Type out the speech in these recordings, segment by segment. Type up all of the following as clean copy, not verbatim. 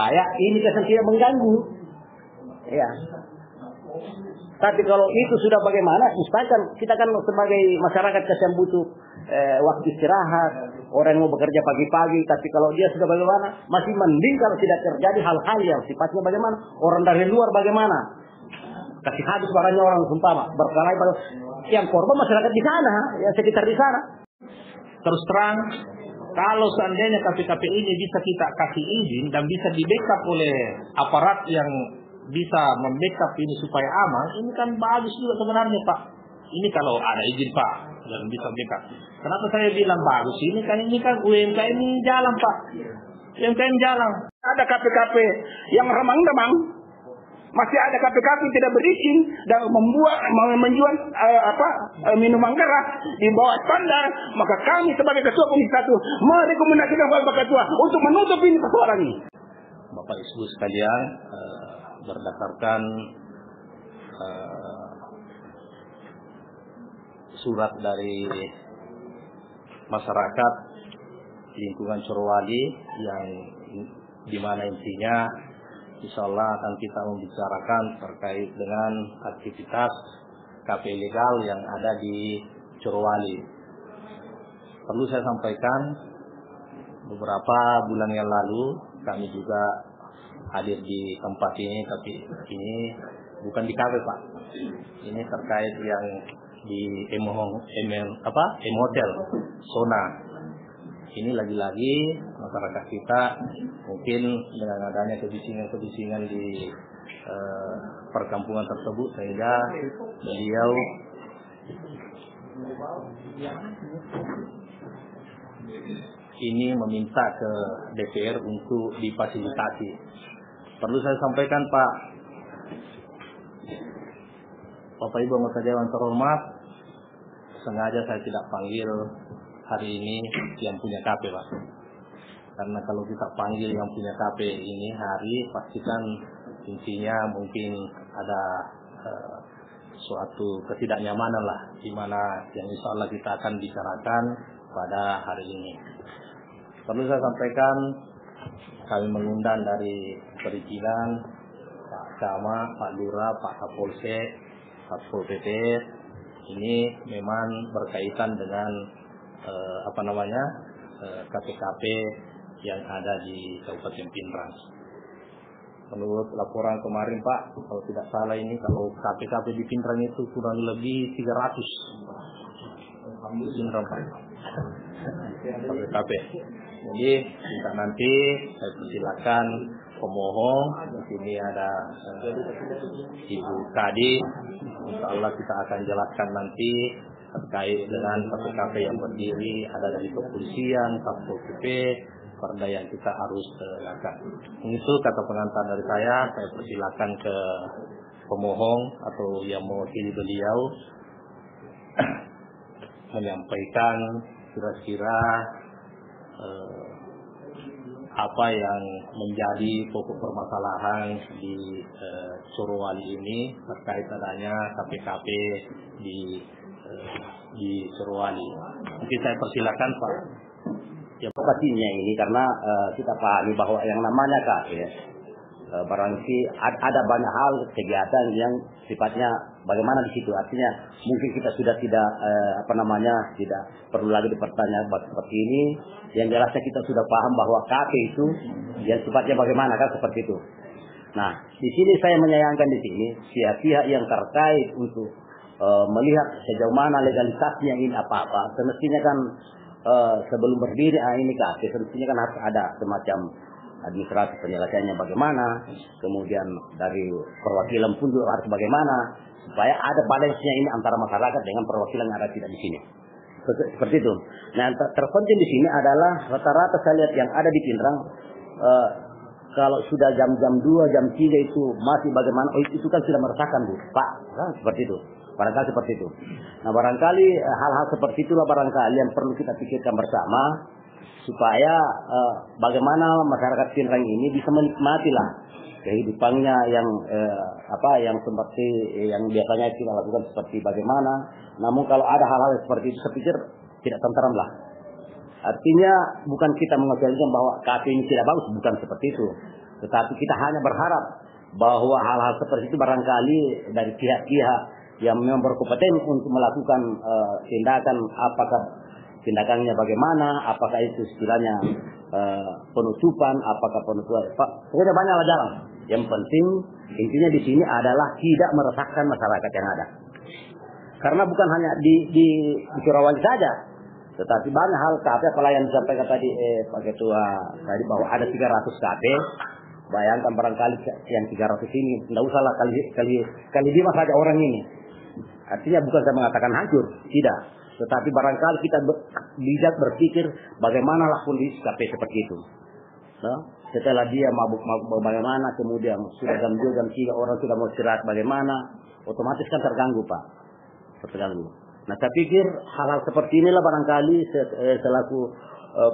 supaya ini kesan tidak mengganggu. Ya. Tapi kalau itu sudah bagaimana, misalkan kita kan sebagai masyarakat kesan butuh waktu istirahat, orang yang mau bekerja pagi-pagi, tapi kalau dia sudah bagaimana, masih mending kalau tidak terjadi hal-hal yang sifatnya bagaimana, orang dari luar bagaimana, kasih habis barangnya orang sumpah, berkelahi yang korban masyarakat di sana, yang sekitar di sana. Terus terang, kalau seandainya KPKP ini bisa kita kasih izin dan bisa di-backup oleh aparat yang bisa membackup ini supaya aman, ini kan bagus juga sebenarnya Pak. Ini kalau ada izin Pak dan bisa backup. Kenapa saya bilang bagus? Ini kan UMKM ini jalan Pak. UMKM jalan. Ada KPKP yang remang-remang, masih ada KPKP yang tidak berizin dan menjual minuman keras di bawah standar. Maka kami sebagai ketua komisi 1 merekomendasikan Bapak Ketua untuk menutup ini persoalan ini. Bapak Ibu sekalian, berdasarkan surat dari masyarakat lingkungan Corowali yang dimana intinya insya Allah akan kita membicarakan terkait dengan aktivitas KP ilegal yang ada di Corowali. Perlu saya sampaikan, beberapa bulan yang lalu kami juga hadir di tempat ini, tapi ini bukan di kafe Pak. Ini terkait yang di M Hotel Sona. Ini lagi-lagi masyarakat kita mungkin dengan adanya kebisingan-kebisingan di perkampungan tersebut sehingga beliau ini meminta ke DPR untuk difasilitasi. Perlu saya sampaikan Pak, Bapak Ibu anggota Dewan terhormat, sengaja saya tidak panggil hari ini yang punya KP Pak. Karena kalau kita panggil yang punya KP ini hari, pastikan intinya mungkin ada suatu ketidaknyamanan lah, di mana yang insya Allah kita akan bicarakan pada hari ini. Perlu saya sampaikan, kami mengundang dari perizinan Pak Camat, Pak Lurah, Pak Kapolsek, Satpol PP. Ini memang berkaitan dengan KPKP yang ada di Kabupaten Pindrang. Menurut laporan kemarin Pak, kalau tidak salah ini kalau KPKP di Pindrang itu kurang lebih 300. Pindrang Pak. KPKP. Jadi kita nanti saya persilakan pemohon. Di sini ada Ibu Kadi. Insya Allah kita akan jelaskan nanti terkait dengan KPKP yang berdiri, ada dari kepolisian, Satpol PP, perda yang kita harus lakukan. Itu kata pengantar dari saya persilakan ke pemohon atau yang mewakili beliau menyampaikan kira-kira apa yang menjadi pokok permasalahan di Corowali ini terkait adanya KPKP di Corowali. Mungkin saya persilakan Pak. Ya pastinya ini karena kita pahami bahwa yang namanya KP barangkali ada banyak hal kegiatan yang sifatnya bagaimana di situ. Artinya mungkin kita sudah tidak tidak perlu lagi dipertanya seperti ini. Yang jelasnya kita sudah paham bahwa KP itu yang sifatnya bagaimana kan seperti itu. Nah, di sini saya menyayangkan di sini pihak-pihak yang terkait untuk melihat sejauh mana legalisasinya ini apa-apa. Semestinya kan sebelum berdiri ini KP semestinya kan harus ada semacam administrasi penyelesaiannya bagaimana, kemudian dari perwakilan pun juga harus bagaimana, supaya ada balance-nya ini antara masyarakat dengan perwakilan yang ada tidak di sini. Seperti itu. Nah, terpenting di sini adalah rata-rata saya lihat yang ada di Pindrang, kalau sudah jam-jam 2, jam 3 itu masih bagaimana, itu kan sudah meresahkan Bu, Pak, kan? Seperti itu. Barangkali seperti itu. Nah, barangkali hal-hal seperti itulah barangkali yang perlu kita pikirkan bersama, supaya bagaimana masyarakat Pindrang ini bisa menikmati lah kehidupannya yang yang seperti yang biasanya kita lakukan seperti bagaimana. Namun kalau ada hal-hal seperti itu, saya pikir tidak tentram lah. Artinya bukan kita mengatakan bahwa KP ini tidak bagus, bukan seperti itu. Tetapi kita hanya berharap bahwa hal-hal seperti itu barangkali dari pihak-pihak yang memang berkompeten untuk melakukan tindakan, apakah tindakannya bagaimana, apakah itu istilahnya penutupan, apakah penutupan, pokoknya banyaklah jalan. Yang penting intinya di sini adalah tidak meresahkan masyarakat yang ada. Karena bukan hanya di Surawali saja, tetapi banyak hal KP pelayan disampaikan tadi Pak Ketua tadi bahwa ada 300 KP. Bayangkan barangkali yang 300 ini tidak usahlah kali 5 saja orang ini. Artinya bukan saya mengatakan hancur, tidak. Tetapi barangkali kita bijak berpikir bagaimanalah kondisi KP seperti itu. Setelah dia mabuk-mabuk bagaimana, kemudian sudah jam 2, jam 3 orang sudah mau istirahat bagaimana, otomatis kan terganggu Pak. Terganggu. Nah saya pikir hal-hal seperti inilah barangkali selaku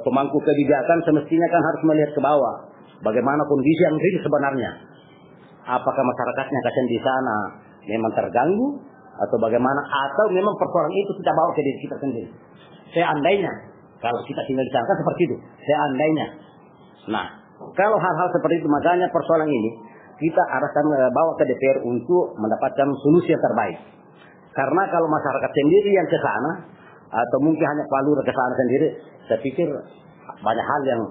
pemangku kebijakan semestinya kan harus melihat ke bawah. Bagaimana kondisi yang real sebenarnya. Apakah masyarakatnya kasihan di sana memang terganggu atau bagaimana, atau memang persoalan itu kita bawa ke diri kita sendiri. Seandainya kalau kita tinggal di sana kan seperti itu. Seandainya. Nah, kalau hal-hal seperti itu makanya persoalan ini kita arahkan bawa ke DPR untuk mendapatkan solusi yang terbaik. Karena kalau masyarakat sendiri yang ke sana atau mungkin hanya Pak Lurah ke sana sendiri, saya pikir banyak hal yang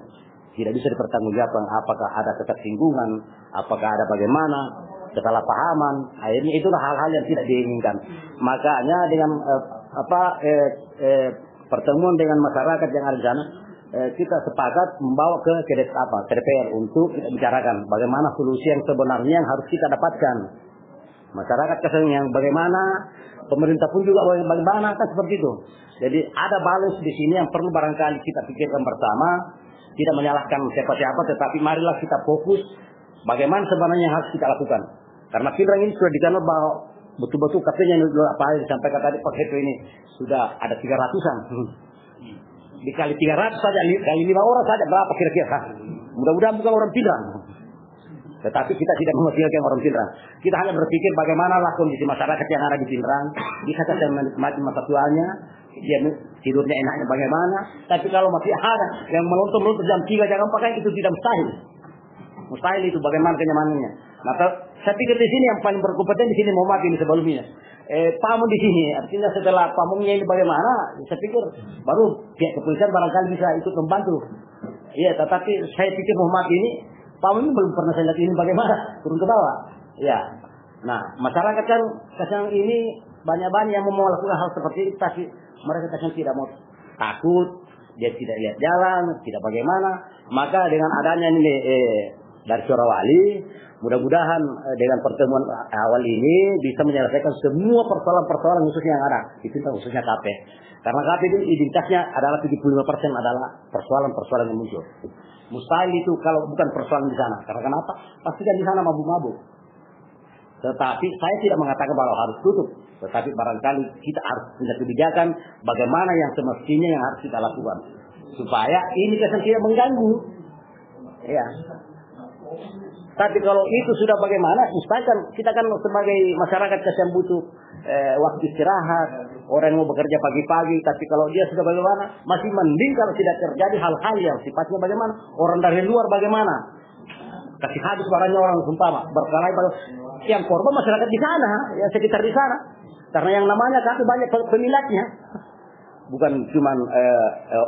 tidak bisa dipertanggungjawabkan. Apakah ada ketersinggungan, apakah ada bagaimana kesalahpahaman, akhirnya itulah hal-hal yang tidak diinginkan. Makanya dengan pertemuan dengan masyarakat yang ada di sana, kita sepakat membawa ke DPR untuk kita bicarakan bagaimana solusi yang sebenarnya yang harus kita dapatkan. Masyarakat kesan yang bagaimana, pemerintah pun juga bagaimana, kan seperti itu. Jadi ada balance di sini yang perlu barangkali kita pikirkan bersama. Tidak menyalahkan siapa-siapa, tetapi marilah kita fokus bagaimana sebenarnya yang harus kita lakukan. Karena Pindrang ini sudah dikenal bahwa betul-betul KP-nya apa yang disampaikan tadi Pak Ketua ini sudah ada 300-an. Dikali 300 saja, kali 5 orang saja berapa kira-kira? Mudah-mudahan bukan orang Pindrang. Tetapi kita tidak mewakilkan orang Pindrang. Kita hanya berpikir bagaimanlah kondisi masyarakat yang ada di Pindrang. Bisa saja menikmati masa tuanya, dia tidurnya enaknya bagaimana. Tapi kalau masih ada yang melontot jam 3 jangan pakai, itu tidak mustahil. Mustahil itu bagaimana kenyamanannya. Maka saya pikir di sini yang paling berkompeten di sini Muhammad ini sebelumnya. Pamun di sini, artinya setelah pamungnya ini bagaimana, saya pikir baru pihak kepolisian barangkali bisa ikut membantu. Iya, tetapi saya pikir Muhammad ini Pamun ini belum pernah saya lihat ini bagaimana turun ke bawah. Ya, nah masyarakat kan kadang ini banyak-banyak yang mau melakukan hal seperti itu, tapi mereka kadang tidak mau, takut, dia tidak lihat jalan, tidak bagaimana. Maka dengan adanya ini dari Surawali, mudah-mudahan dengan pertemuan awal ini bisa menyelesaikan semua persoalan-persoalan khususnya yang ada di Pindrang, khususnya KP. Karena KP itu identitasnya adalah 75% adalah persoalan-persoalan yang muncul. Mustahil itu kalau bukan persoalan di sana. Karena kenapa? Pasti kan di sana mabuk-mabuk. Tetapi saya tidak mengatakan bahwa harus tutup. Tetapi barangkali kita harus punya kebijakan bagaimana yang semestinya yang harus kita lakukan. Supaya ini kesan tidak mengganggu. Ya. Tapi kalau itu sudah bagaimana, misalkan kita kan sebagai masyarakat kesan butuh waktu istirahat, orang yang mau bekerja pagi-pagi, tapi kalau dia sudah bagaimana, masih mending kalau tidak terjadi hal-hal yang sifatnya bagaimana, orang dari luar bagaimana, kasih habis barangnya orang sumpah, berkelahi yang korban masyarakat di sana, yang sekitar di sana, karena yang namanya kami banyak pemiliknya, bukan cuma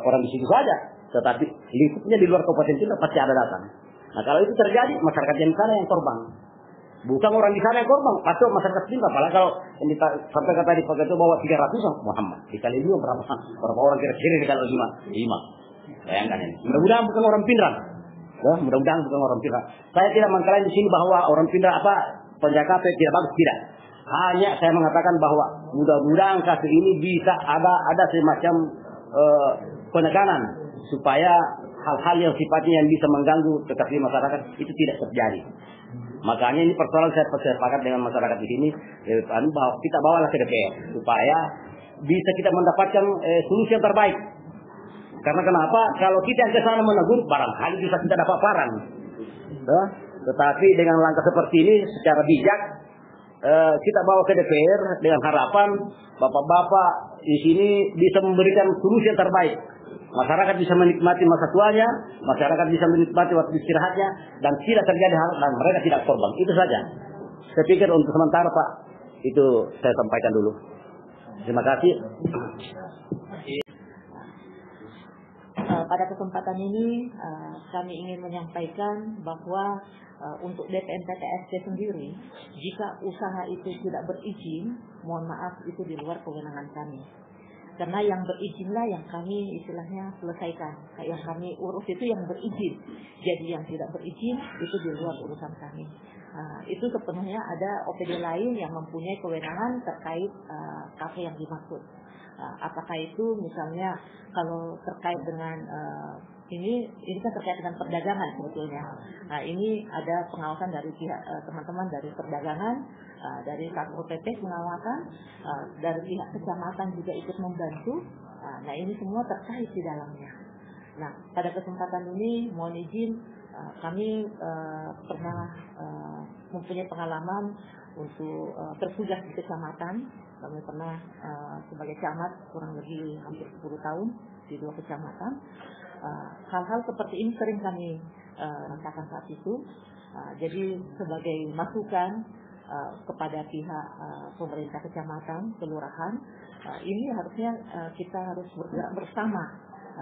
orang di situ saja, tetapi lingkupnya di luar kabupaten Pindrang pasti ada datang. Nah kalau itu terjadi, masyarakat yang di sana yang korban. Bukan orang di sana yang korban, atau masyarakat Pindrang. Apalagi kalau yang sampai kata di Pak Ketua bawa 300 Muhammad. Dikali 2 berapa orang kira-kira kalau 5. Bayangkan ini. Mudah-mudahan bukan orang Pindrang. Ya, mudah-mudahan bukan orang Pindrang. Saya tidak mengklaim di sini bahwa orang Pindrang penjaga KP tidak bagus, tidak. Hanya saya mengatakan bahwa mudah-mudahan kasus ini bisa ada semacam penekanan supaya hal-hal yang sifatnya yang bisa mengganggu ketertiban masyarakat itu tidak terjadi. Makanya ini persoalan saya sepakat dengan masyarakat di sini, bahwa kita bawalah ke DPR supaya bisa kita mendapatkan solusi yang terbaik. Karena kenapa? Kalau kita yang ke sana menegur, barangkali bisa kita dapat parang. Tetapi dengan langkah seperti ini secara bijak kita bawa ke DPR dengan harapan bapak-bapak di sini bisa memberikan solusi yang terbaik. masyarakat bisa menikmati masa tuanya, masyarakat bisa menikmati waktu istirahatnya, dan tidak terjadi hal dan mereka tidak korban. Itu saja. Saya pikir untuk sementara Pak, itu saya sampaikan dulu. Terima kasih. Pada kesempatan ini kami ingin menyampaikan bahwa untuk DPNPTSD sendiri, jika usaha itu tidak berizin, mohon maaf itu di luar kewenangan kami. Karena yang berizinlah yang kami istilahnya selesaikan. Yang kami urus itu yang berizin. Jadi yang tidak berizin itu di luar urusan kami. Itu sepenuhnya ada OPD lain yang mempunyai kewenangan terkait kafe yang dimaksud. Apakah itu misalnya kalau terkait dengan ini kan terkait dengan perdagangan sebetulnya. Nah, ini ada pengawasan dari pihak teman-teman dari perdagangan, dari Satpol PP pengawasan, dari pihak kecamatan juga ikut membantu. Nah, ini semua terkait di dalamnya. Nah, pada kesempatan ini mohon izin kami pernah mempunyai pengalaman untuk bertugas di kecamatan. Kami pernah sebagai camat kurang lebih hampir 10 tahun di 2 kecamatan. Hal-hal seperti ini sering kami rasakan saat itu. Jadi sebagai masukan kepada pihak pemerintah kecamatan, kelurahan, ini harusnya kita harus bergerak bersama.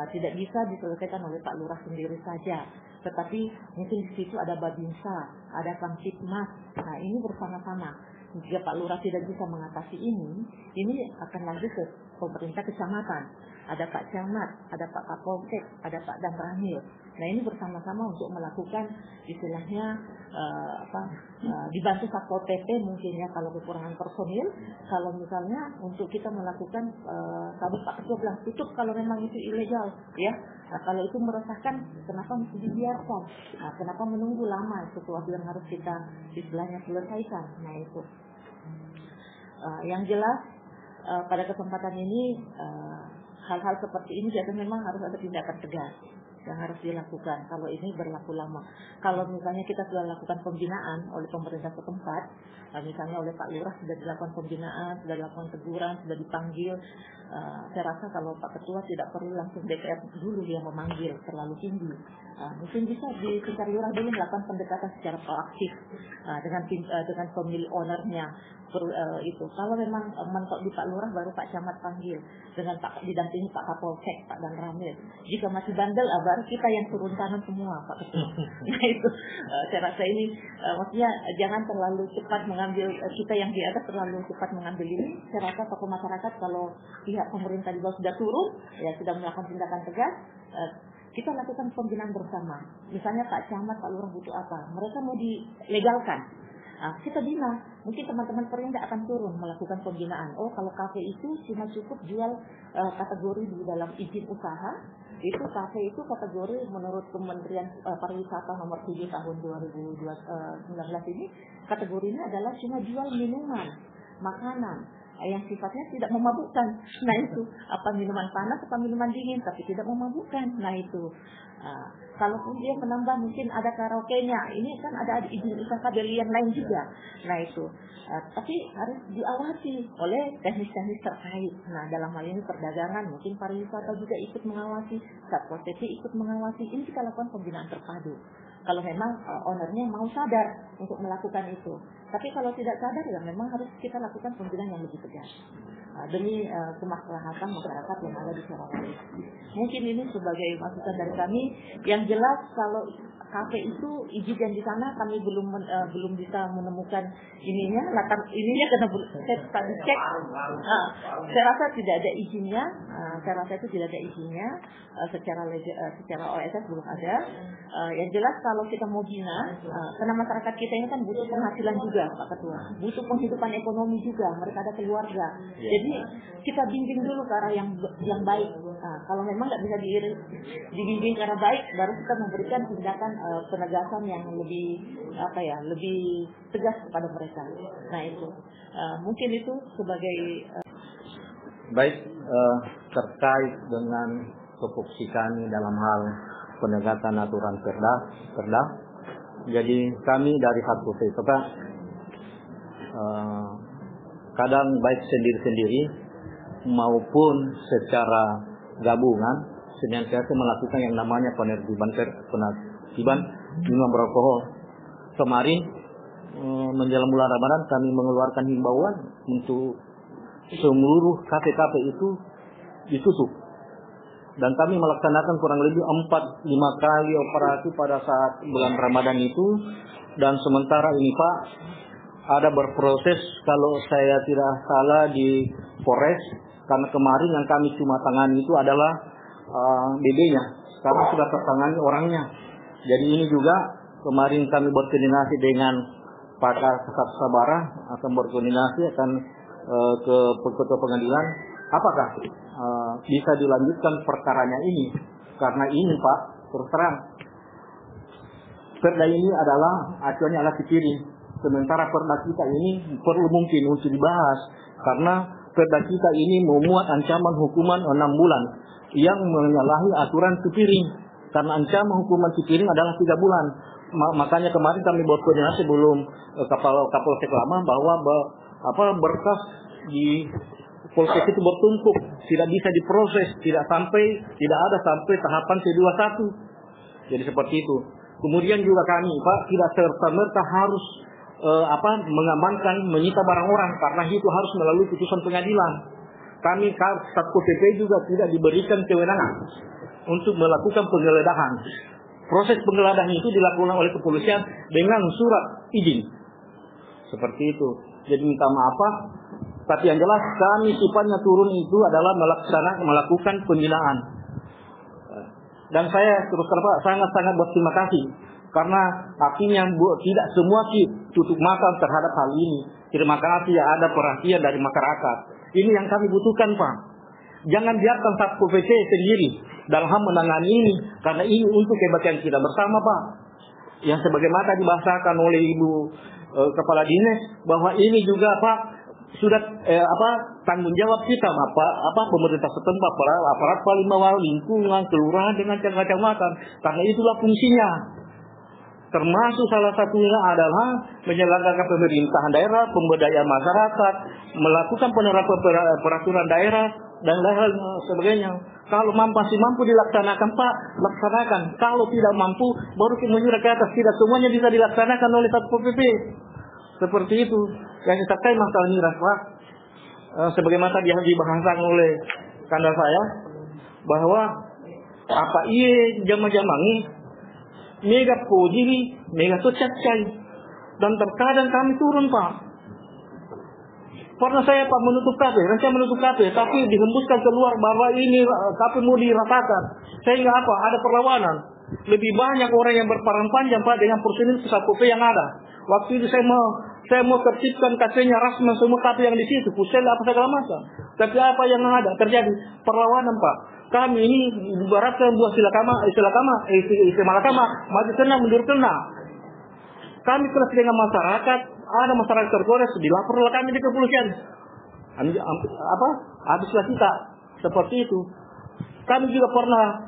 Tidak bisa diselesaikan oleh Pak Lurah sendiri saja, tetapi mungkin di situ ada Babinsa, ada Kamtipmas. Nah, ini bersama-sama. Jika Pak Lurah tidak bisa mengatasi ini akan lanjut ke pemerintah kecamatan. Ada Pak Camat, ada Pak Kapolsek, ada Pak Danramil. Nah, ini bersama-sama untuk melakukan istilahnya dibantu Satpol PP mungkin ya kalau kekurangan personil. Kalau misalnya untuk kita melakukan tadi Pak Ketua bilang tutup kalau memang itu ilegal ya. Nah, kalau itu meresahkan, kenapa mesti dibiarkan? Nah, kenapa menunggu lama sesuatu yang harus kita istilahnya selesaikan? Nah, itu. Yang jelas pada kesempatan ini hal-hal seperti ini jadi memang harus ada tindakan tegas yang harus dilakukan kalau ini berlaku lama. Kalau misalnya kita sudah lakukan pembinaan oleh pemerintah setempat, misalnya oleh Pak Lurah sudah dilakukan pembinaan, sudah dilakukan teguran, sudah dipanggil, saya rasa kalau Pak Ketua tidak perlu langsung DPR dulu yang memanggil terlalu tinggi. Mungkin bisa di tingkat lurah dulu melakukan pendekatan secara proaktif dengan pemilik ownernya. Itu kalau memang mentok di Pak Lurah baru Pak Camat panggil dengan Pak didampingi Pak Kapolsek, Pak Danramil. Jika masih bandel baru kita yang turun tangan semua Pak Ketua. Nah itu saya rasa ini maksudnya jangan terlalu cepat mengambil, kita yang di atas terlalu cepat mengambil ini. Saya rasa tokoh masyarakat kalau pihak pemerintah di bawah sudah turun ya sudah melakukan tindakan tegas, kita lakukan pembinaan bersama. Misalnya Pak Camat, Pak Lurah butuh apa, mereka mau dilegalkan. Kita bina, mungkin teman-teman Perindak akan turun melakukan pembinaan. Oh, kalau kafe itu cuma cukup jual kategori di dalam izin usaha, itu kafe itu kategori menurut Kementerian Pariwisata nomor 7 tahun 2019 ini, kategorinya adalah cuma jual minuman, makanan yang sifatnya tidak memabukkan. Nah itu, apa minuman panas atau minuman dingin tapi tidak memabukkan. Nah itu. Kalaupun dia menambah mungkin ada karaoke-nya, ini kan ada izin usaha dari yang lain juga. Nah itu, tapi harus diawasi oleh teknis-teknis terkait. Nah dalam hal ini perdagangan, mungkin pariwisata juga ikut mengawasi, Satpol PP ikut mengawasi. Ini kita lakukan pembinaan terpadu. Kalau memang ownernya mau sadar untuk melakukan itu. Tapi kalau tidak sadar ya memang harus kita lakukan pembinaan yang lebih tegas demi kemaslahatan masyarakat yang ada di Sarawak. Mungkin ini sebagai masukan dari kami. Yang jelas kalau kafe itu izin yang di sana kami belum bisa menemukan ininya karena saya tadi cek. Saya rasa tidak ada izinnya. Saya rasa itu tidak ada izinnya secara OSS belum ada. Yang jelas kalau kita mau bina, karena masyarakat kita ini kan butuh penghasilan juga Pak Ketua, butuh penghidupan ekonomi juga, mereka ada keluarga. Jadi kita bimbing dulu ke arah yang baik. Kalau memang nggak bisa dibimbing ke arah baik, baru kita memberikan tindakan penegasan yang lebih tegas kepada mereka. Nah itu mungkin itu sebagai baik terkait dengan tupoksi kami dalam hal penegakan aturan perda. Jadi kami dari Satpol PP kadang baik sendiri-sendiri maupun secara gabungan senantiasa melakukan yang namanya penertiban minuman beralkohol. Kemarin menjelang bulan Ramadan kami mengeluarkan himbauan untuk seluruh kafe-kafe itu ditutup. Dan kami melaksanakan kurang lebih 4-5 kali operasi pada saat bulan Ramadan itu. Dan sementara ini Pak, ada berproses kalau saya tidak salah di Polres, karena kemarin yang kami cuma tangani itu adalah BB-nya. Sekarang sudah tertangani orangnya. Jadi ini juga kemarin kami berkoordinasi dengan Pak Kasat Sabara, akan berkoordinasi akan ke ketua pengadilan. Apakah bisa dilanjutkan perkaranya ini? Karena ini Pak, terus terang, perda ini adalah acuannya adalah Kepiri. Sementara perda kita ini perlu mungkin untuk dibahas, karena perda kita ini memuat ancaman hukuman 6 bulan yang menyalahi aturan Kepiri. Karena ancaman hukuman Kepiri adalah 3 bulan. Makanya kemarin kami berkoordinasi sebelum Kapolsek lama bahwa berkas di Polsek itu bertumpuk, tidak bisa diproses, tidak ada sampai tahapan C21. Jadi seperti itu. Kemudian juga kami Pak tidak serta-merta harus mengamankan, menyita barang orang, karena itu harus melalui putusan pengadilan. Kami Satpol PP juga tidak diberikan kewenangan untuk melakukan penggeledahan. Proses penggeledahan itu dilakukan oleh kepolisian dengan surat izin. Seperti itu. Jadi minta maaf Pak, tapi yang jelas kami sifatnya turun itu adalah melakukan pembinaan. Dan saya terus terang Pak sangat-sangat berterima kasih, karena artinya tidak semua tutup mata terhadap hal ini. Terima kasih ada perhatian dari masyarakat. Ini yang kami butuhkan Pak. Jangan biarkan Satpol PP sendiri dalam hal menangani ini, karena ini untuk kebaikan kita bersama Pak. Yang sebagaimana dibahasakan oleh Ibu Kepala Dinas, bahwa ini juga Pak sudah tanggung jawab kita pemerintah setempat, aparat paling bawah, lingkungan, kelurahan dengan kecamatan, karena itulah fungsinya. Termasuk salah satunya adalah menyelenggarakan pemerintahan daerah, pemberdayaan masyarakat, melakukan penerapan peraturan daerah dan lain sebagainya. Kalau masih mampu dilaksanakan Pak, laksanakan. Kalau tidak mampu, baru menyurat ke atas. Tidak semuanya bisa dilaksanakan oleh Satpol PP. Seperti itu. Yang terkait masalah miras Pak, sebagaimana tadi yang dibahasakan oleh kanda saya, bahwa apa jama-jama ini mega pojiri, mega tocacai, dan terkadang kami turun Pak. Pernah saya Pak menutup kafe, tapi dihembuskan keluar bahwa ini kafe mau diratakan, sehingga ada perlawanan. Lebih banyak orang yang berperan panjang Pak dengan personil Satpol PP yang ada. Waktu itu saya mau tertibkan kafenya Rasman, semua kafe yang di situ, pusel apa segala macam. Tapi apa yang ada terjadi perlawanan Pak. Kami ini ibaratkan buah malakama, maju kena mundur kena. Kami keras dengan masyarakat, ada masyarakat tergores, dilaporlah kami di kepolisian. Habislah kita seperti itu. Kami juga pernah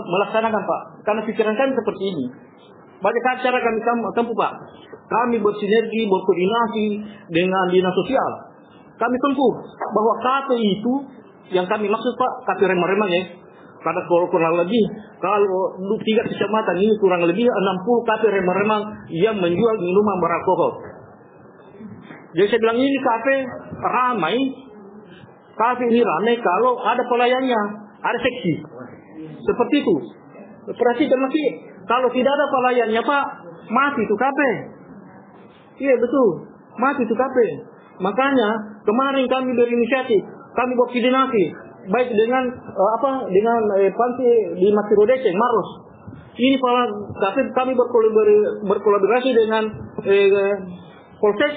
melaksanakan Pak, karena pikiran kami seperti ini. Banyak acara kami tempuh Pak. Kami bersinergi, berkoordinasi dengan dinas sosial. Kami tempuh bahwa kafe itu yang kami maksud Pak, kafe remang-remang ya. Karena kurang lebih kalau 3 kecamatan ini kurang lebih 60 kafe remang-remang yang menjual minuman beralkohol. Jadi saya bilang ini kafe ramai. Kafe ini ramai kalau ada pelayannya, ada seksi. Seperti itu. Perhatikan masih. Kalau tidak ada pelayannya Pak, mati itu kafe. Iya betul, mati itu kafe. Makanya kemarin kami berinisiatif, kami berkoordinasi baik dengan panti di Masirodece, Maros. Ini kafe kami berkolaborasi dengan Polsek.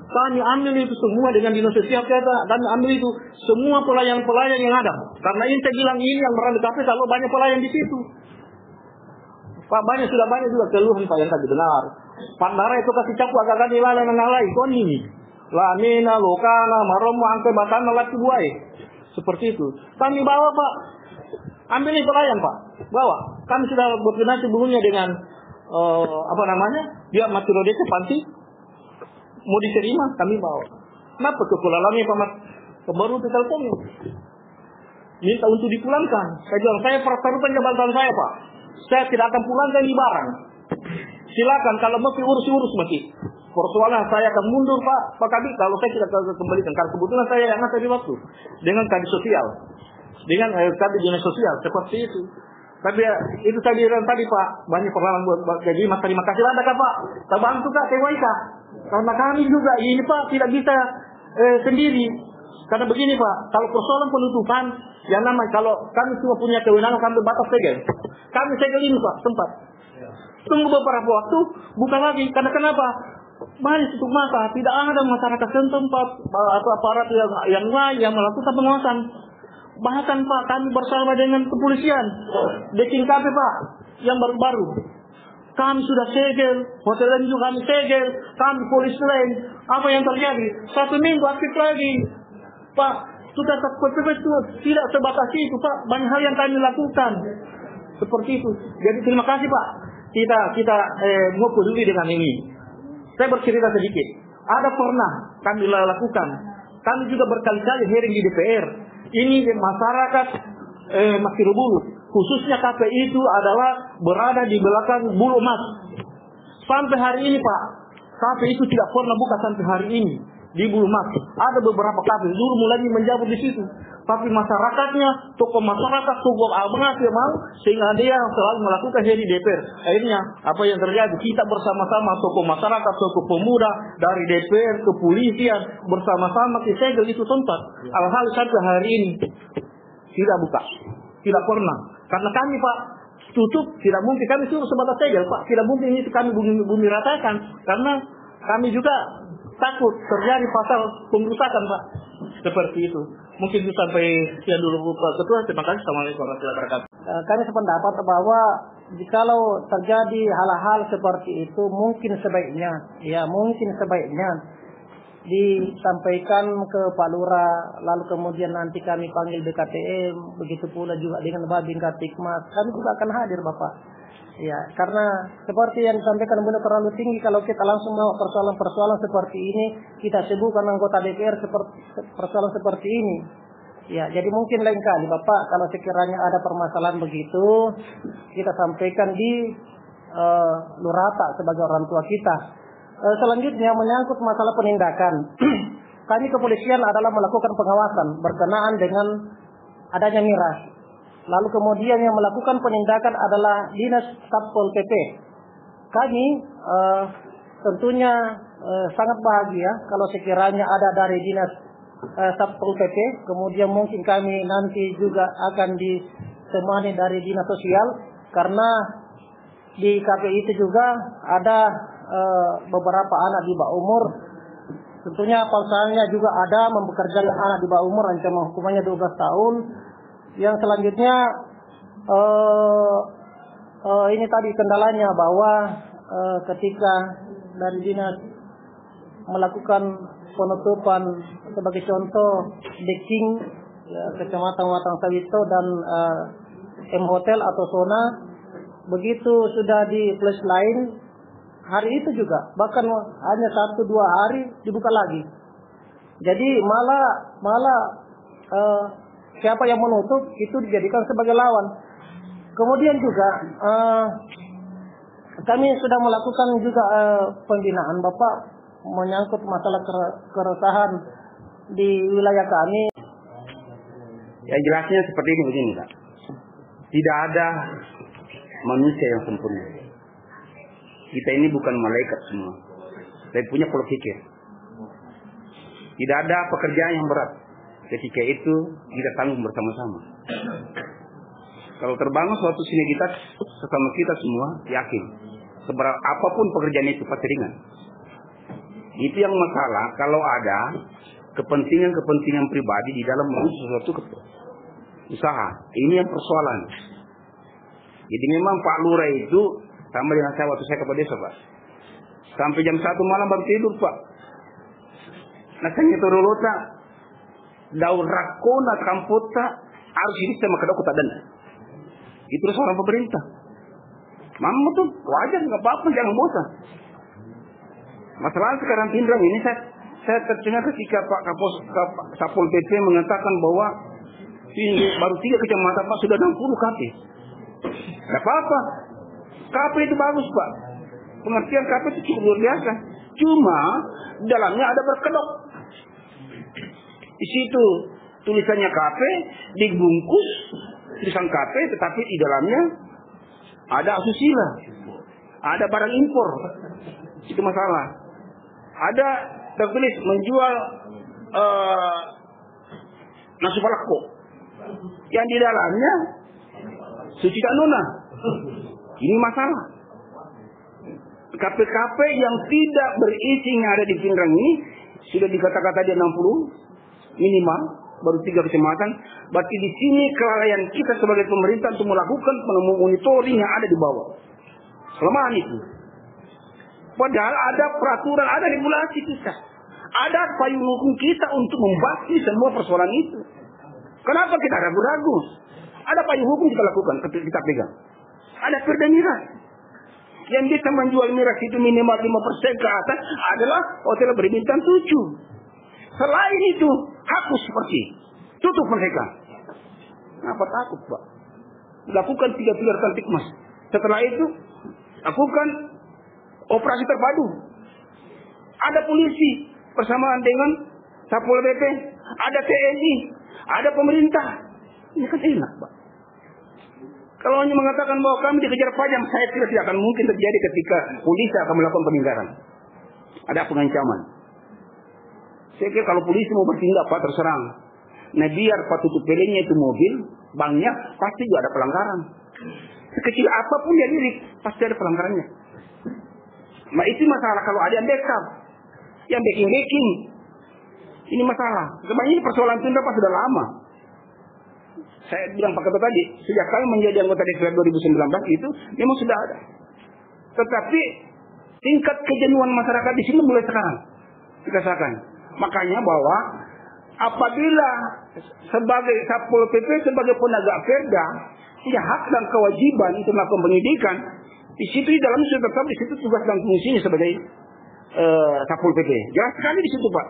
Kami ambil itu semua dengan dinas sosial kita, kami ambil itu semua pelayan-pelayan yang ada. Karena ini saya bilang ini yang meramai kafe kalau banyak pelayan di situ. Pak sudah banyak juga keluhan Pak yang tadi benar. Pandara itu kasih capu agak nilai ngalai koni. Lamina, lokana, maromo, angke batana, lati buai. Seperti itu. Kami bawa Pak. Ambil ini pelayan Pak. Bawa. Kami sudah berkoordinasi sebelumnya dengan dia Masirodece Panti. Mau diterima kami bawa. Kenapa kekulangannya Pak Mas? Baru telepon. minta untuk dipulangkan. Saya bilang, saya pertaruhkan jabatan saya, Pak. Saya tidak akan pulangkan di barang. Silakan kalau mau urus mati. Persoalan saya akan mundur, Pak Kabit, kalau saya tidak kembalikan. Karena kebetulan saya yang ada di waktu dengan Kabit Sosial, dengan Kabit Dinas Sosial seperti itu. Tapi itu saya bilang tadi, Pak, banyak pengalaman buat jadi mas. Terima kasih ada Kak, Pak. Kita bantu Kak, Kak. Karena kami juga ini, Pak, tidak bisa sendiri. Karena begini, Pak, kalau persoalan penutupan, yang namanya kalau kami cuma punya kewenangan, kami batas segel. Kami segel ini, Pak, tempat. Tunggu beberapa waktu, bukan lagi. Karena kenapa? Banyak tutup mata, tidak ada masyarakat setempat atau aparat yang lain yang melakukan pengawasan. Bahkan, Pak, kami bersama dengan kepolisian, Deking KP, Pak, yang baru-baru. Kami sudah segel, hotel lain juga kami segel, kami polisi lain. Apa yang terjadi? 1 minggu aktif lagi, Pak. Sudah tidak sebatas itu, Pak. Banyak hal yang kami lakukan seperti itu. Jadi terima kasih, Pak. Kita mau peduli dengan ini. Saya bercerita sedikit. Ada pernah kami lakukan. Kami juga berkali-kali hearing di DPR. Ini masyarakat Masirubulu, khususnya KPI itu adalah berada di belakang Bulu Emas. Sampai hari ini, Pak, KPI itu tidak pernah buka sampai hari ini di Bulu Emas. Ada beberapa KPI dulu mulai menjabur di situ. Tapi masyarakatnya, tokoh masyarakat, tokoh mengaku mau, sehingga dia selalu melakukan hearing DPR. Akhirnya apa yang terjadi? Kita bersama-sama tokoh masyarakat, tokoh pemuda dari DPR, kepolisian bersama-sama disegel itu tempat. Hal-hal sampai hari ini tidak buka, tidak pernah. Karena kami, Pak, tutup, tidak mungkin kami suruh sebatas segel, Pak. Tidak mungkin itu kami bumi ratakan, karena kami juga takut terjadi pasal pengrusakan, Pak. Seperti itu. Mungkin itu sampai sekian dulu, Pak Ketua. Terima kasih. Assalamualaikum warahmatullahi wabarakatuh. Kami sependapat bahwa jikalau terjadi hal-hal seperti itu, mungkin sebaiknya disampaikan ke Pak Lurah, lalu kemudian nanti kami panggil BKTM, begitu pula juga dengan Babin Kaptikmas. Kami juga akan hadir, Bapak. Ya, karena seperti yang disampaikan benar terlalu tinggi kalau kita langsung mau persoalan-persoalan seperti ini, kita sibukkan anggota DPR persoalan seperti ini. Ya, jadi mungkin lain kali, Bapak, kalau sekiranya ada permasalahan begitu, kita sampaikan di Lurata sebagai orang tua kita. Selanjutnya menyangkut masalah penindakan. Kami kepolisian adalah melakukan pengawasan berkenaan dengan adanya miras. Lalu kemudian yang melakukan penindakan adalah Dinas Satpol PP. Kami tentunya sangat bahagia kalau sekiranya ada dari Dinas Satpol PP. Kemudian mungkin kami nanti juga akan ditemani dari Dinas Sosial. Karena di KPI itu juga ada beberapa anak di bawah umur. Tentunya pasalnya juga ada mempekerjakan anak di bawah umur, ancaman hukumannya 12 tahun. Yang selanjutnya ini tadi kendalanya bahwa ketika dari dinas melakukan penutupan sebagai contoh Deking, ya, Kecamatan Watang Sawito dan M Hotel atau Sona, begitu sudah di place lain hari itu juga bahkan hanya 1-2 hari dibuka lagi. Jadi malah siapa yang menutup itu dijadikan sebagai lawan. Kemudian juga kami sudah melakukan juga pembinaan, Bapak, menyangkut masalah keresahan di wilayah kami. Ya, jelasnya seperti ini begini, Pak. Tidak ada manusia yang sempurna. Kita ini bukan malaikat semua, tapi punya pola pikir. Tidak ada pekerjaan yang berat. Ketika itu kita tanggung bersama-sama. Kalau terbangun suatu sinergitas sesama kita semua, yakin seberapa apapun pekerjaan itu pasti ringan. Itu yang masalah kalau ada kepentingan pribadi di dalam mengurus sesuatu usaha. Ini yang persoalan. Jadi memang Pak Lurah itu sama dengan saya waktu saya ke desa, Pak. Sampai jam 1 malam baru tidur, Pak. Nasanya torolota daun rakona kampota harus ini sama kedok tak dana. Itu seorang pemerintah. Mama tuh wajar, nggak apa-apa, jangan bosan. Masalah sekarang Pindrang ini saya terdengar ketika Pak Satpol PP mengatakan bahwa Ini baru 3 kecamatan Pak, sudah 60 KP. Tidak apa-apa. KP itu bagus Pak. Pengertian KP itu cukup luar biasa. Cuma dalamnya ada berkedok. Di situ tulisannya KP, dibungkus tulisan KP, tetapi di dalamnya ada asusila, ada barang impor. Itu masalah. Ada tertulis menjual nasi palakpo, yang di dalamnya suci tanuna. Ini masalah. KP-KP yang tidak berisi yang ada di Pindrang ini sudah dikata-kata dia 60 minimal, baru 3 kecamatan. Berarti di sini kelalaian kita sebagai pemerintah untuk melakukan monitoring yang ada di bawah. Kelemahan itu. Padahal ada peraturan, ada regulasi kita. Ada payung hukum kita untuk membasmi semua persoalan itu. Kenapa kita ragu-ragu? Ada payung hukum kita lakukan, kita pegang. Ada perda miras. Yang bisa menjual miras itu minimal 5% ke atas adalah hotel berbintang 7. Selain itu, hapus seperti tutup mereka. Kenapa takut Pak? Lakukan 3 pilar Kamtipmas. Setelah itu, lakukan operasi terpadu. Ada polisi bersamaan dengan Satpol PP, ada TNI, ada pemerintah. Ini kan enak Pak. Kalau hanya mengatakan bahwa kami dikejar pajak, saya kira tidak akan mungkin terjadi ketika polisi akan melakukan penindakan. Ada pengancaman. Saya kira kalau polisi mau bertindak Pak, terserang. Nah biar Pak tutup pelengnya itu mobil, banknya pasti juga ada pelanggaran. Sekecil apapun dia lirik, pasti ada pelanggarannya. Nah itu masalah kalau ada yang backup, yang backing. Ini masalah. Sebenarnya ini persoalan Pindra Pak sudah lama. Saya bilang Pak Ketua tadi, sejak kami menjadi anggota DPR 2019 itu memang sudah ada. Tetapi tingkat kejenuhan masyarakat di sini mulai sekarang dirasakan. Makanya bahwa apabila sebagai Satpol PP sebagai penegak perda punya hak dan kewajiban untuk melakukan penyidikan, di situ di dalam sudah tetap di situ tugas dan fungsinya sebagai Satpol PP. Jelas sekali di situ Pak.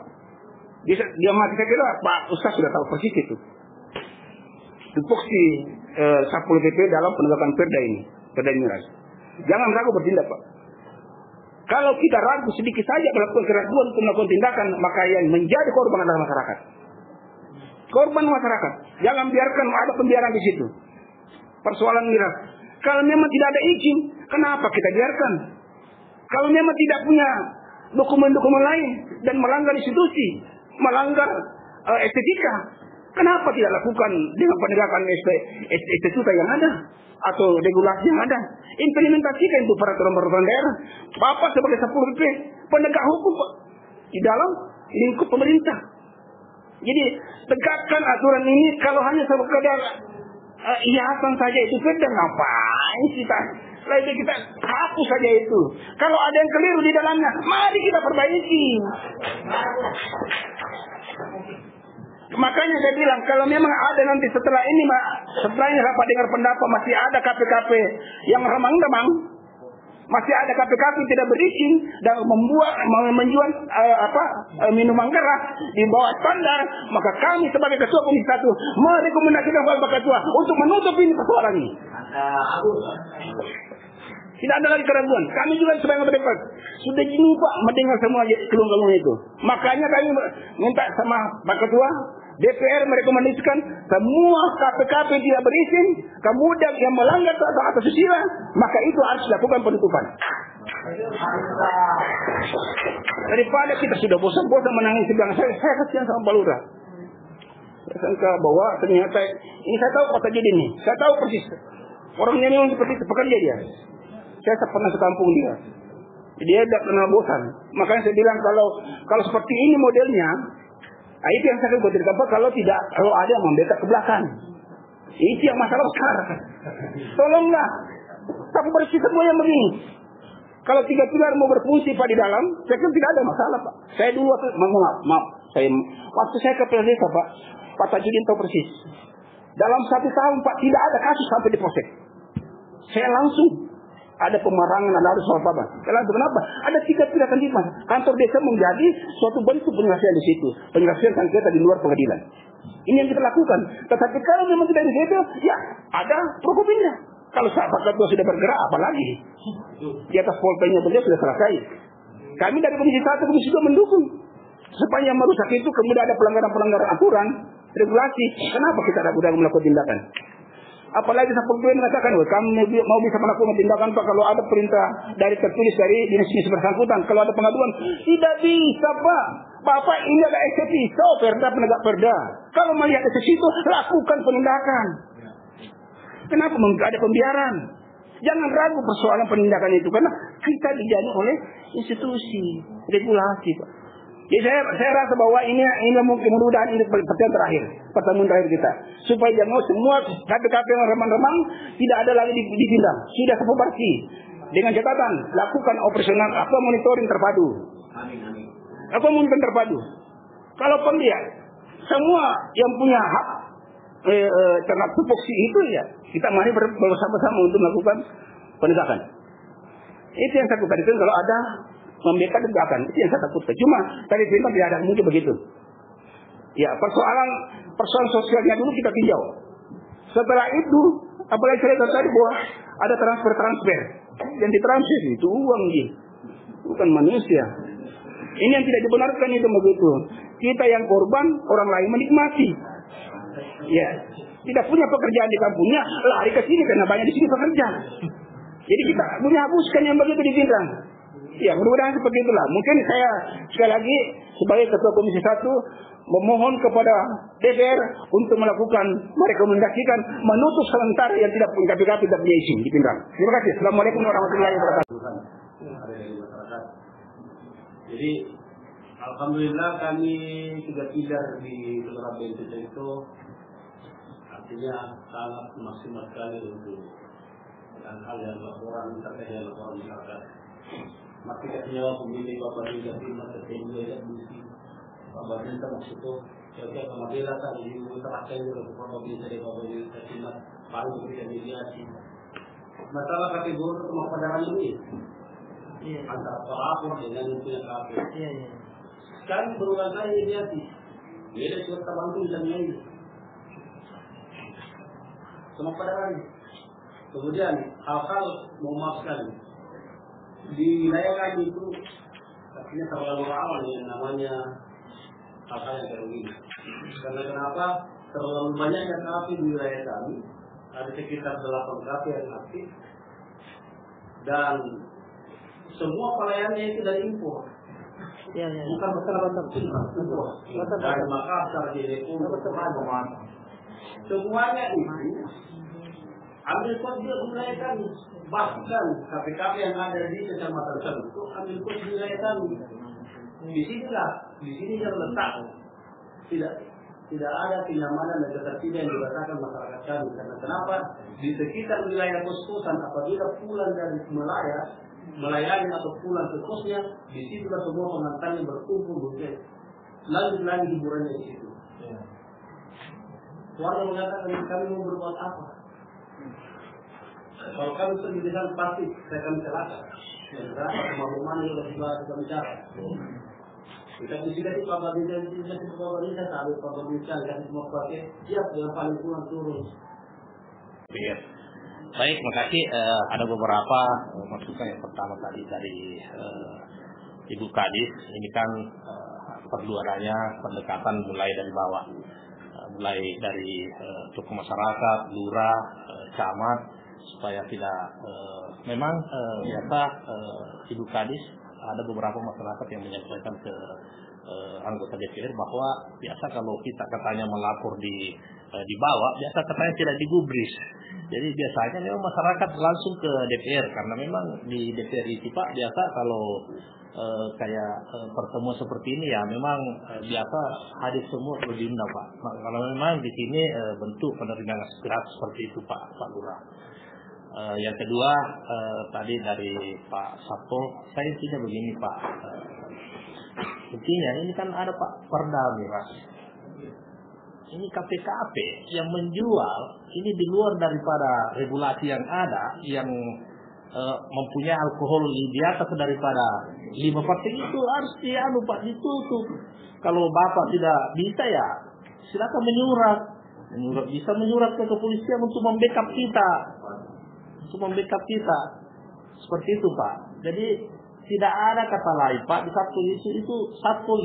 Dia mati saya kira Pak Ustaz sudah tahu persis itu. Tupoksi Satpol PP dalam penegakan perda ini, perda miras. Jangan ragu bertindak Pak. Kalau kita ragu sedikit saja melakukan keraguan untuk melakukan tindakan, maka yang menjadi korban adalah masyarakat. Korban masyarakat. Jangan biarkan ada pembiaran di situ. Persoalan miras. Kalau memang tidak ada izin, kenapa kita biarkan? Kalau memang tidak punya dokumen-dokumen lain dan melanggar institusi, melanggar estetika, kenapa tidak lakukan dengan penegakan estetika yang ada atau regulasi yang ada? Implementasikan itu peraturan-peraturan daerah. Bapak sebagai Satpol PP, penegak hukum Pak, di dalam lingkup pemerintah. Jadi tegakkan aturan ini. Kalau hanya sekedar hiasan saja itu perda, ngapain kita? Lagi kita hapus saja itu. Kalau ada yang keliru di dalamnya, mari kita perbaiki. Makanya saya bilang kalau memang ada nanti setelah ini rapat dengar pendapat masih ada KP-KP yang remang-remang, masih ada KP-KP tidak berizin dan menjual minuman keras di bawah standar, maka kami sebagai ketua Komisi 1 merekomendasikan Bapak Ketua untuk menutup ini persoalan ini. Tidak ada lagi keraguan. Kami juga sebagai pendapat sudah jenuh Pak mendengar semua kelung-kelung itu. Makanya kami minta sama Pak Ketua DPR merekomendasikan semua KP-KP tidak berizin, kemudian yang melanggar atau susila, maka itu harus dilakukan penutupan. Daripada kita sudah bosan-bosan menangis bilang saya kasihan sama Pak Lurah. Saya sangka bahwa ternyata ini saya tahu kota jadi ini, saya tahu persis orangnya memang seperti itu, pekerja dia. Saya pernah sekampung dia. Dia tidak pernah bosan. Makanya saya bilang kalau seperti ini modelnya, itu yang saya khawatirkan kalau ada yang mendekat ke belakang. Itu yang masalah sekarang. Tolonglah, tapi bersih semua yang begini. Kalau 3 pilar mau berfungsi Pak di dalam, saya kira tidak ada masalah Pak. Saya dulu waktu saya ke desa Pak Tajudin tahu persis. Dalam 1 tahun Pak tidak ada kasus sampai diproses. Saya langsung ada pemarangan, ada harus apa? Kenapa? Ada 3 tindakan di mana kantor desa menjadi suatu bentuk penyelesaian di situ, penyelesaian sengketa di luar pengadilan. Ini yang kita lakukan. Tetapi kalau memang tidak di situ, ya ada Prokopimda. Kalau sahabat ketua sudah bergerak, apalagi di atas polpenya beliau sudah selesai. Kami dari Komisi 1, Komisi 2 mendukung. Sepanjang merusak itu kemudian ada pelanggaran-pelanggaran aturan, regulasi. Kenapa kita ragu-ragu melakukan tindakan? Apalagi sampai gue mengatakan, kami mau bisa melakukan tindakan Pak kalau ada perintah dari tertulis dari dinas-dinas bersangkutan. Kalau ada pengaduan, tidak bisa Pak. Bapak ini ada eksepsi, perda penegak perda. Kalau melihat di situ, lakukan penindakan. Kenapa ada pembiaran? Jangan ragu persoalan penindakan itu, karena kita dijamin oleh institusi, regulasi Pak. Jadi saya rasa bahwa ini mudah-mudahan ini pertemuan terakhir kita, supaya jangan semua KPKP yang remang-remang tidak ada lagi ditindak, sudah terpobati. Dengan catatan lakukan operasional monitoring terpadu. Monitoring terpadu. Kalaupun dia semua yang punya hak terhadap tupoksi itu ya kita mari bersama-sama untuk melakukan penegakan. Itu yang saya katakan kalau ada membiarkan tindakan, itu yang saya takutkan. Cuma tadi tidak ada mungkin begitu. Ya, persoalan sosialnya dulu kita tinjau. Setelah itu, apalagi saya tadi bahwa ada transfer yang ditransfer itu uang bukan manusia. Ini yang tidak dibenarkan itu begitu. Kita yang korban, orang lain menikmati. Ya, tidak punya pekerjaan di kampungnya, lari ke sini karena banyak di sini pekerja. Jadi kita punya hapuskan yang begitu di Pindrang. Ya, mudah-mudahan seperti itulah. Mungkin saya sekali lagi sebagai Ketua Komisi 1 memohon kepada DPR untuk melakukan merekomendasikan menutup sementara yang tidak punya KPK tidak punya izin di Pindrang. Terima kasih. Assalamualaikum warahmatullahi wabarakatuh. Jadi alhamdulillah kami sudah tidar di Kelurahan BNPT itu, artinya sangat maksimal sekali untuk hal yang laporan terkait dengan laporan masyarakat. Maka katanya pemilih Bapak Liga Timur tertinggi ya mesti Bapak Liga maksudnya setiap pemilih kan ini terasa juga Bapak Liga dari Bapak Liga Timur baru berbeda mediasi. Masalah kategori kemapadaran ini antara pelapor dengan yang punya KP. Sekarang berulang kali mediasi. Beda surat bantu dan lain. Kemapadaran. Kemudian hal-hal memaafkan di wilayah kami itu artinya terlalu rawan yang namanya hal-hal yang kayak begini. Karena kenapa? Terlalu banyaknya KP di wilayah kami, ada sekitar 8 KP yang aktif dan semua pelayanannya itu dari impor. Bukan betul. Dari Makassar, dari Depok, semuanya itu ambil kos dia wilayah kami. Bahkan KPKP yang ada di kecamatan itu ambil kos wilayah kami. Di sini yang letak tidak ada kenyamanan dan ketertiban yang dirasakan masyarakat kami. Karena kenapa? Di sekitar wilayah kos-kosan apabila pulang dari melayani atau pulang ke kosnya, di situlah semua pengantarnya berkumpul begitu. Lanjut hiburannya di situ. Warga mengatakan kami mau berbuat apa? Kalau kami sendirian pasti saya akan celaka. Berapa kemampuan yang sudah kita bicara. Kita disini Pak Babinsa sampai Pak Babinsa dan semua pakai siap yang paling kurang turun. Iya. Baik, makasih. Ada beberapa masukan. Yang pertama tadi dari Ibu Kadis. Ini kan perluasannya pendekatan mulai dari bawah, mulai dari tokoh masyarakat, lurah, camat, supaya tidak memang biasa Ibu Kadis ada beberapa masyarakat yang menyampaikan ke anggota DPR bahwa biasa kalau kita katanya melapor di bawah, biasa katanya tidak digubris. Jadi biasanya memang masyarakat langsung ke DPR karena memang di DPR itu Pak biasa kalau kayak pertemuan seperti ini ya memang biasa hadir semua diundang Pak. Kalau memang di sini bentuk penerimaan aspirasi seperti itu Pak Lurah. Yang kedua tadi dari Pak Sapol, saya intinya begini Pak, intinya ini kan ada Pak Perda Miras, ini KPKP yang menjual ini di luar daripada regulasi yang ada, yang mempunyai alkohol di atas daripada 5% itu harus Pak, ditutup. Kalau Bapak tidak bisa ya silakan menyurat, bisa menyurat ke kepolisian untuk membackup kita. Seperti itu Pak. Jadi tidak ada kata lain Pak, di Satpol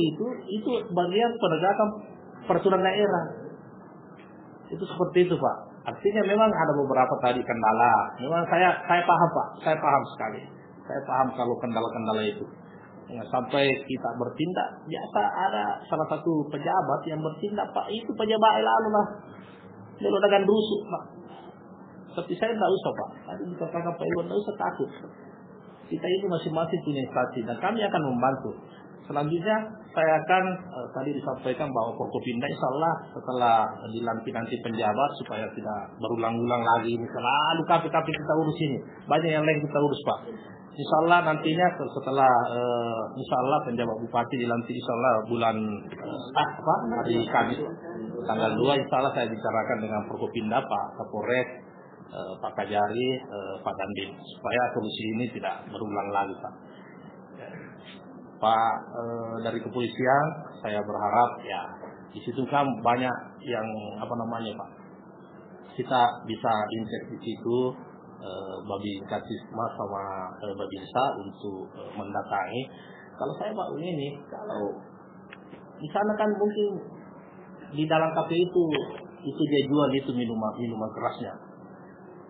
itu bagian penegakan peraturan daerah. Itu seperti itu Pak. Artinya memang ada beberapa tadi kendala. Memang saya paham Pak, saya paham sekali. Saya paham kalau kendala-kendala itu. Ya, sampai kita bertindak, biasa ada salah satu pejabat yang bertindak Pak, itu pejabat lalu lah. Dia dengan rusuk Pak. Tapi saya tidak usah Pak. Tadi dikatakan Pak Iwan, tidak usah takut. Kita ini masing-masing punya instansi dan kami akan membantu. Selanjutnya saya akan tadi disampaikan bahwa Forkopimda insya Allah setelah dilantik nanti penjabat supaya tidak berulang-ulang lagi ini selalu KP-KP kita urus ini, banyak yang lain kita urus Pak. Insya Allah nantinya setelah insya Allah penjabat bupati dilantik insya Allah bulan hari Kamis tanggal 2 insya Allah saya bicarakan dengan Forkopimda Pak Kapolres, Pak Kajari, Pak Dandim supaya solusi ini tidak berulang lagi Pak. Pak dari kepolisian saya berharap ya di situ kan banyak yang Pak, kita bisa injek di situ Babinkatismas sama Babinsa untuk mendatangi. Kalau saya Pak ini kalau di sana kan mungkin di dalam kafe itu dia jual itu minuman kerasnya.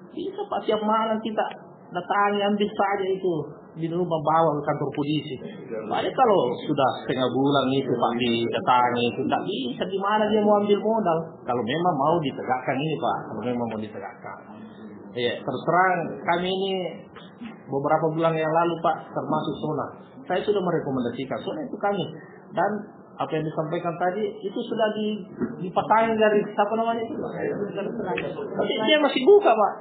Bisa Pak tiap malam kita datangi ambil saja itu minum bawa ke kantor polisi. Padahal kalau sudah setengah bulan itu Pak didatangi itu tidak bisa, di mana dia mau ambil modal kalau memang mau ditegakkan ini Pak, kalau memang mau ditegakkan. Ya terus terang kami ini beberapa bulan yang lalu Pak termasuk Sona, saya sudah merekomendasikan Sona itu kami, dan apa yang disampaikan tadi itu sudah dipasang dari siapa namanya itu, tapi dia masih buka Pak,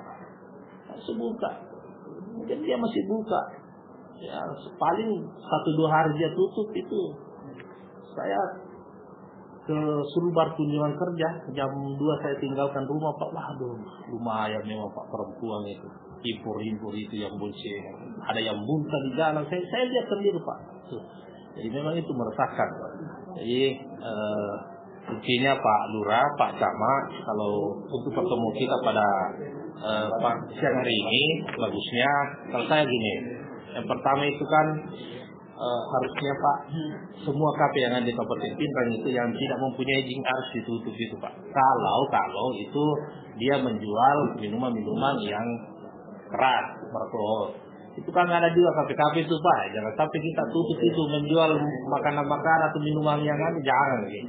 masih buka. Mungkin dia masih buka. Ya, paling 1-2 hari dia tutup itu. Saya ke Sulbar kunjungan kerja, jam 2 saya tinggalkan rumah Pak. Waduh, lumayan memang Pak, perempuan itu. Impor-impor itu yang bonceng. Ada yang muntah di jalan. Saya lihat sendiri Pak. Tuh. Jadi memang itu meresahkan. Jadi intinya Pak Lurah, Pak Camat, kalau untuk pertemuan kita pada Pak siang hari ini bagusnya kalau saya gini, yang pertama itu kan harusnya Pak semua kafe yang ada di Kabupaten Pindrang itu yang tidak mempunyai izin harus ditutup itu Pak. Kalau itu dia menjual minuman yang keras, beralkohol, itu kan ada juga kafe-kafe itu Pak. Jangan sampai kita tutup itu menjual makanan-makanan atau minuman yang ada, jangan gitu.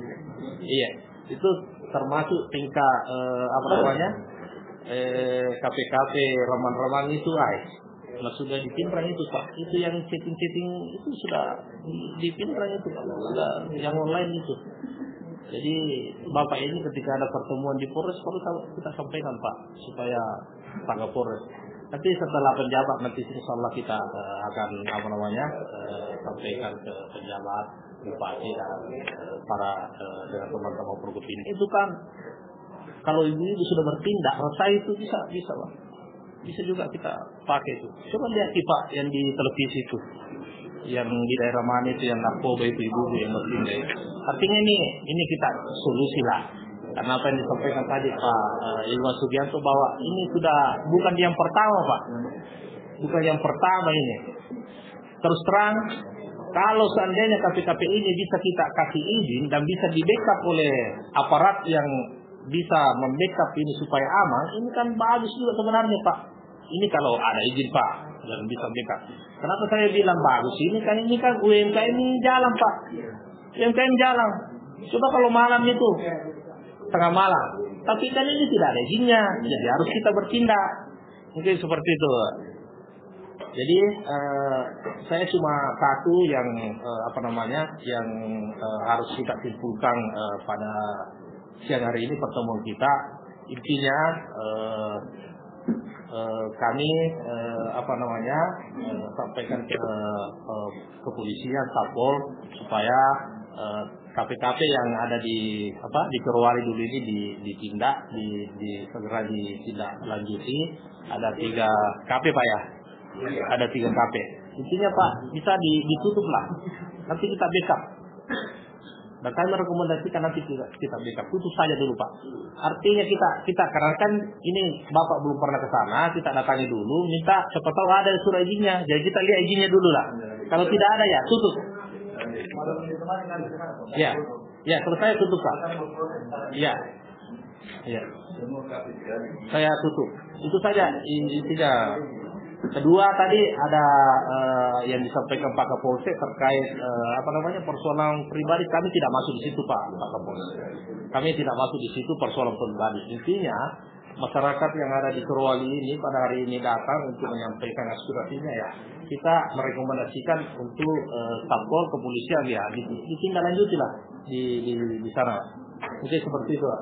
Iya, itu termasuk tingkat kafe-kafe roman-roman itu sudah di Pindrang itu Pak. Itu yang chatting-chatting itu sudah di Pindrang itu Pak. Sudah yang online itu. Jadi Bapak ini ketika ada pertemuan di Polres kita sampaikan Pak supaya Pak Kapolres. Nanti setelah penjabat nanti insyaallah kita akan sampaikan ke penjabat bupati dan para dengan teman-teman Forkopimda. Itu kan kalau ibu sudah bertindak, rasa itu bisa Pak. Bisa juga kita pakai itu. Coba lihat Pak yang di televisi itu, yang di daerah mana itu yang narkoba itu ibu yang bertindak itu. Artinya ini kita solusi lah. Karena apa yang disampaikan tadi Pak Ilwan Sugianto bahwa ini sudah bukan yang pertama Pak, bukan yang pertama ini. Terus terang, kalau seandainya kafe-kafe ini bisa kita kasih izin dan bisa di-backup oleh aparat yang bisa membackup ini supaya aman, ini kan bagus juga sebenarnya Pak. Ini kalau ada izin Pak dan bisa backup. Kenapa saya bilang bagus? Ini kan UMKM ini jalan Pak. UMKM jalan. Coba kalau malam itu tengah malam, tapi kan ini tidak ada izinnya, jadi harus kita bertindak. Mungkin seperti itu. Jadi saya cuma satu yang yang harus kita simpulkan pada siang hari ini pertemuan kita. Intinya kami sampaikan ke kepolisian Satpol supaya kafe-kafe yang ada di Kerwari dulu ini ditindak, segera ditindak lanjuti. Ada 3 kafe Pak ya. Ada 3 KP. Intinya Pak, bisa ditutup lah. Nanti kita backup. Dan kami merekomendasikan nanti kita backup. Tutup saja dulu Pak. Artinya kita karena kan ini Bapak belum pernah ke sana, kita datangi dulu, minta siapa tahu ada surat izinnya. Jadi kita lihat izinnya dulu lah. Kalau tidak ada ya tutup. Ya. Ya, selesai tutup Pak. Ya. Ya. Saya tutup. Itu saja intinya. Kedua tadi ada yang disampaikan Pak Kapolsek terkait persoalan pribadi, kami tidak masuk di situ Pak Kapolsek. Kami tidak masuk di situ persoalan pribadi. Intinya masyarakat yang ada di Sorowali ini pada hari ini datang untuk menyampaikan aspirasinya ya. Kita merekomendasikan untuk Satpol kepolisian ya ditindaklanjuti lah di sana. Mungkin seperti itu Pak.